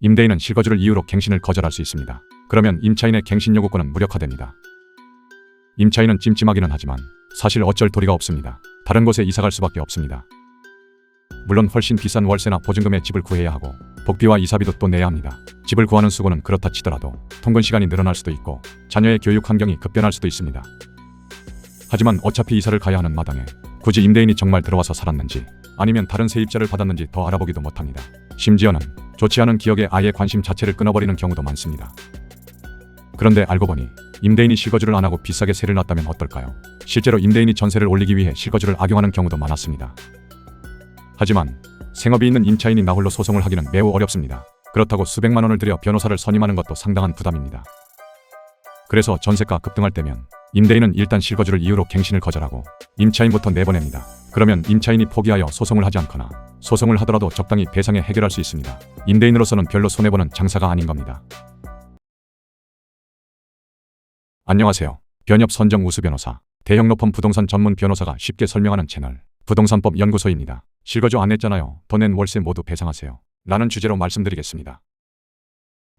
임대인은 실거주를 이유로 갱신을 거절할 수 있습니다. 그러면 임차인의 갱신 요구권은 무력화됩니다. 임차인은 찜찜하기는 하지만 사실 어쩔 도리가 없습니다. 다른 곳에 이사갈 수밖에 없습니다. 물론 훨씬 비싼 월세나 보증금에 집을 구해야 하고 복비와 이사비도 또 내야 합니다. 집을 구하는 수고는 그렇다 치더라도 통근 시간이 늘어날 수도 있고 자녀의 교육 환경이 급변할 수도 있습니다. 하지만 어차피 이사를 가야 하는 마당에 굳이 임대인이 정말 들어와서 살았는지 아니면 다른 세입자를 받았는지 더 알아보기도 못합니다. 심지어는 좋지 않은 기억에 아예 관심 자체를 끊어버리는 경우도 많습니다. 그런데 알고 보니 임대인이 실거주를 안 하고 비싸게 세를 놨다면 어떨까요? 실제로 임대인이 전세를 올리기 위해 실거주를 악용하는 경우도 많았습니다. 하지만 생업이 있는 임차인이 나홀로 소송을 하기는 매우 어렵습니다. 그렇다고 수백만 원을 들여 변호사를 선임하는 것도 상당한 부담입니다. 그래서 전세가 급등할 때면 임대인은 일단 실거주를 이유로 갱신을 거절하고 임차인부터 내보냅니다. 그러면 임차인이 포기하여 소송을 하지 않거나 소송을 하더라도 적당히 배상해 해결할 수 있습니다. 임대인으로서는 별로 손해보는 장사가 아닌 겁니다. 안녕하세요. 변협 선정 우수 변호사, 대형 로펌 부동산 전문 변호사가 쉽게 설명하는 채널 부동산법 연구소입니다. 실거주 안 했잖아요. 더 낸 월세 모두 배상하세요. 라는 주제로 말씀드리겠습니다.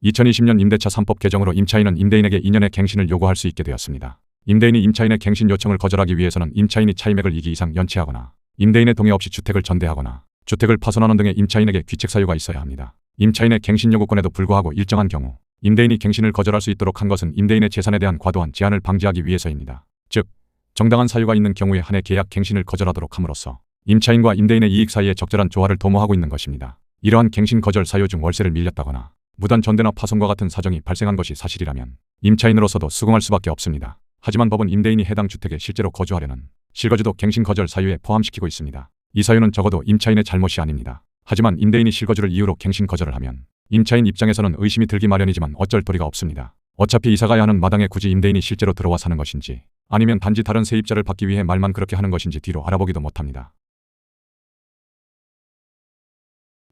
2020년 임대차 3법 개정으로 임차인은 임대인에게 2년의 갱신을 요구할 수 있게 되었습니다. 임대인이 임차인의 갱신 요청을 거절하기 위해서는 임차인이 차임액을 2기 이상 연체하거나 임대인의 동의 없이 주택을 전대하거나 주택을 파손하는 등의 임차인에게 귀책 사유가 있어야 합니다. 임차인의 갱신 요구권에도 불구하고 일정한 경우 임대인이 갱신을 거절할 수 있도록 한 것은 임대인의 재산에 대한 과도한 제한을 방지하기 위해서입니다. 즉, 정당한 사유가 있는 경우에 한해 계약 갱신을 거절하도록 함으로써 임차인과 임대인의 이익 사이에 적절한 조화를 도모하고 있는 것입니다. 이러한 갱신 거절 사유 중 월세를 밀렸다거나 무단 전대나 파손과 같은 사정이 발생한 것이 사실이라면 임차인으로서도 수긍할 수밖에 없습니다. 하지만 법은 임대인이 해당 주택에 실제로 거주하려는 실거주도 갱신 거절 사유에 포함시키고 있습니다. 이 사유는 적어도 임차인의 잘못이 아닙니다. 하지만 임대인이 실거주를 이유로 갱신 거절을 하면 임차인 입장에서는 의심이 들기 마련이지만 어쩔 도리가 없습니다. 어차피 이사가야 하는 마당에 굳이 임대인이 실제로 들어와 사는 것인지 아니면 단지 다른 세입자를 받기 위해 말만 그렇게 하는 것인지 뒤로 알아보기도 못합니다.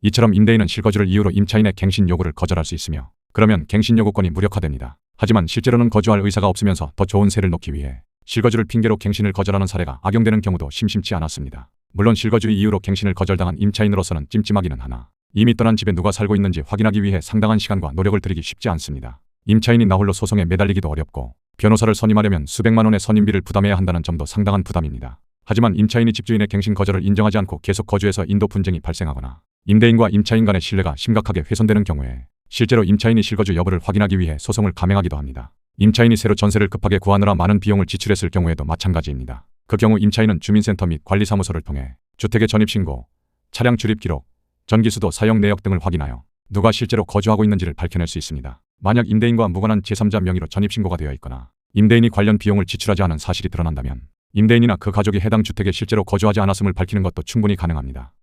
이처럼 임대인은 실거주를 이유로 임차인의 갱신 요구를 거절할 수 있으며 그러면 갱신 요구권이 무력화됩니다. 하지만 실제로는 거주할 의사가 없으면서 더 좋은 세를 놓기 위해 실거주를 핑계로 갱신을 거절하는 사례가 악용되는 경우도 심심치 않았습니다. 물론 실거주 이유로 갱신을 거절당한 임차인으로서는 찜찜하기는 하나 이미 떠난 집에 누가 살고 있는지 확인하기 위해 상당한 시간과 노력을 들이기 쉽지 않습니다. 임차인이 나홀로 소송에 매달리기도 어렵고 변호사를 선임하려면 수백만 원의 선임비를 부담해야 한다는 점도 상당한 부담입니다. 하지만 임차인이 집주인의 갱신 거절을 인정하지 않고 계속 거주해서 인도 분쟁이 발생하거나 임대인과 임차인 간의 신뢰가 심각하게 훼손되는 경우에 실제로 임차인이 실거주 여부를 확인하기 위해 소송을 감행하기도 합니다. 임차인이 새로 전세를 급하게 구하느라 많은 비용을 지출했을 경우에도 마찬가지입니다. 그 경우 임차인은 주민센터 및 관리사무소를 통해 주택의 전입신고, 차량 출입 기록, 전기수도 사용 내역 등을 확인하여 누가 실제로 거주하고 있는지를 밝혀낼 수 있습니다. 만약 임대인과 무관한 제3자 명의로 전입신고가 되어 있거나 임대인이 관련 비용을 지출하지 않은 사실이 드러난다면 임대인이나 그 가족이 해당 주택에 실제로 거주하지 않았음을 밝히는 것도 충분히 가능합니다.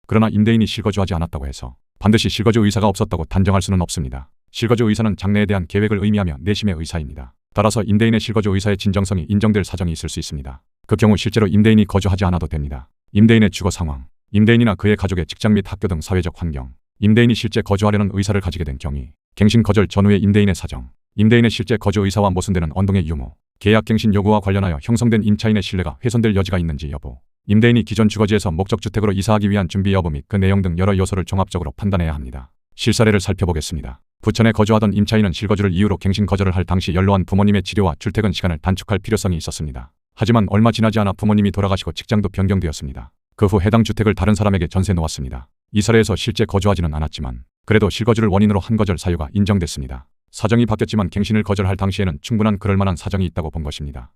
그러나 임대인이 실거주하지 않았다고 해서 반드시 실거주 의사가 없었다고 단정할 수는 없습니다. 실거주 의사는 장래에 대한 계획을 의미하며 내심의 의사입니다. 따라서 임대인의 실거주 의사의 진정성이 인정될 사정이 있을 수 있습니다. 그 경우 실제로 임대인이 거주하지 않아도 됩니다. 임대인의 주거 상황, 임대인이나 그의 가족의 직장 및 학교 등 사회적 환경, 임대인이 실제 거주하려는 의사를 가지게 된 경위, 갱신 거절 전후의 임대인의 사정, 임대인의 실제 거주 의사와 모순되는 언동의 유무, 계약 갱신 요구와 관련하여 형성된 임차인의 신뢰가 훼손될 여지가 있는지 여부, 임대인이 기존 주거지에서 목적주택으로 이사하기 위한 준비 여부 및 그 내용 등 여러 요소를 종합적으로 판단해야 합니다. 실사례를 살펴보겠습니다. 부천에 거주하던 임차인은 실거주를 이유로 갱신 거절을 할 당시 연로한 부모님의 치료와 출퇴근 시간을 단축할 필요성이 있었습니다. 하지만 얼마 지나지 않아 부모님이 돌아가시고 직장도 변경되었습니다. 그 후 해당 주택을 다른 사람에게 전세 놓았습니다. 이 사례에서 실제 거주하지는 않았지만 그래도 실거주를 원인으로 한 거절 사유가 인정됐습니다. 사정이 바뀌었지만 갱신을 거절할 당시에는 충분한 그럴만한 사정이 있다고 본 것입니다.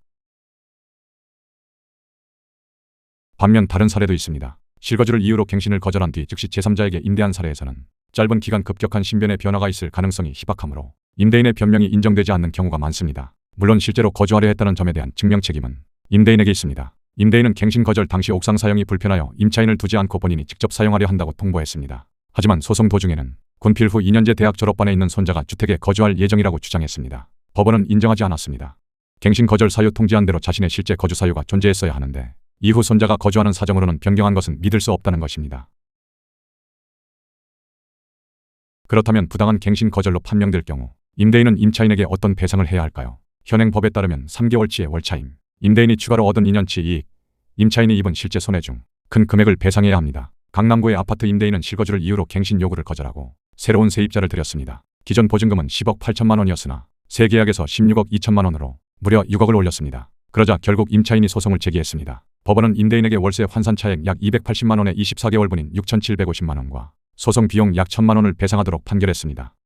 반면 다른 사례도 있습니다. 실거주를 이유로 갱신을 거절한 뒤 즉시 제3자에게 임대한 사례에서는 짧은 기간 급격한 신변의 변화가 있을 가능성이 희박하므로 임대인의 변명이 인정되지 않는 경우가 많습니다. 물론 실제로 거주하려 했다는 점에 대한 증명 책임은 임대인에게 있습니다. 임대인은 갱신 거절 당시 옥상 사용이 불편하여 임차인을 두지 않고 본인이 직접 사용하려 한다고 통보했습니다. 하지만 소송 도중에는 군필 후 2년제 대학 졸업반에 있는 손자가 주택에 거주할 예정이라고 주장했습니다. 법원은 인정하지 않았습니다. 갱신 거절 사유 통지한 대로 자신의 실제 거주 사유가 존재했어야 하는데 이후 손자가 거주하는 사정으로는 변경한 것은 믿을 수 없다는 것입니다. 그렇다면 부당한 갱신 거절로 판명될 경우 임대인은 임차인에게 어떤 배상을 해야 할까요? 현행 법에 따르면 3개월치의 월차임, 임대인이 추가로 얻은 2년치 이익, 임차인이 입은 실제 손해 중 큰 금액을 배상해야 합니다. 강남구의 아파트 임대인은 실거주를 이유로 갱신 요구를 거절하고 새로운 세입자를 들였습니다. 기존 보증금은 10억 8천만 원이었으나 새 계약에서 16억 2천만 원으로 무려 6억을 올렸습니다. 그러자 결국 임차인이 소송을 제기했습니다. 법원은 임대인에게 월세 환산 차액 약 280만 원의 24개월분인 6,750만 원과 소송 비용 약 1,000만 원을 배상하도록 판결했습니다.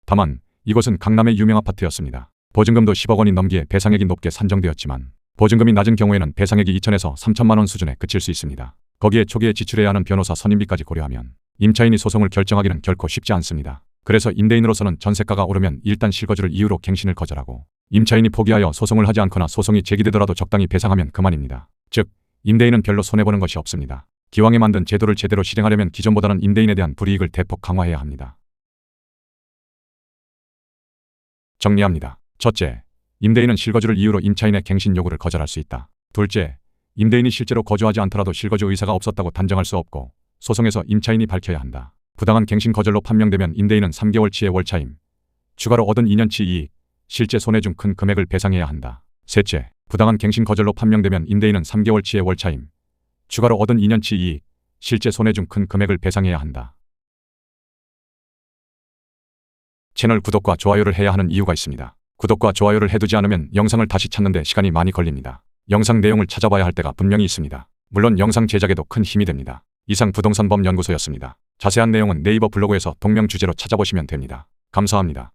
다만 이곳은 강남의 유명 아파트였습니다. 보증금도 10억 원이 넘기에 배상액이 높게 산정되었지만 보증금이 낮은 경우에는 배상액이 2천에서 3천만 원 수준에 그칠 수 있습니다. 거기에 초기에 지출해야 하는 변호사 선임비까지 고려하면 임차인이 소송을 결정하기는 결코 쉽지 않습니다. 그래서 임대인으로서는 전세가가 오르면 일단 실거주를 이유로 갱신을 거절하고 임차인이 포기하여 소송을 하지 않거나 소송이 제기되더라도 적당히 배상하면 그만입니다. 즉, 임대인은 별로 손해보는 것이 없습니다. 기왕에 만든 제도를 제대로 실행하려면 기존보다는 임대인에 대한 불이익을 대폭 강화해야 합니다. 정리합니다. 첫째, 임대인은 실거주를 이유로 임차인의 갱신 요구를 거절할 수 있다. 둘째, 임대인이 실제로 거주하지 않더라도 실거주 의사가 없었다고 단정할 수 없고 소송에서 임차인이 밝혀야 한다. 부당한 갱신 거절로 판명되면 임대인은 3개월치의 월차임, 추가로 얻은 2년치 이익, 실제 손해 중 큰 금액을 배상해야 한다. 셋째, 부당한 갱신 거절로 판명되면 임대인은 3개월치의 월차임, 추가로 얻은 2년치 이익, 실제 손해 중 큰 금액을 배상해야 한다. 채널 구독과 좋아요를 해야 하는 이유가 있습니다. 구독과 좋아요를 해두지 않으면 영상을 다시 찾는데 시간이 많이 걸립니다. 영상 내용을 찾아봐야 할 때가 분명히 있습니다. 물론 영상 제작에도 큰 힘이 됩니다. 이상 부동산법 연구소였습니다. 자세한 내용은 네이버 블로그에서 동명 주제로 찾아보시면 됩니다. 감사합니다.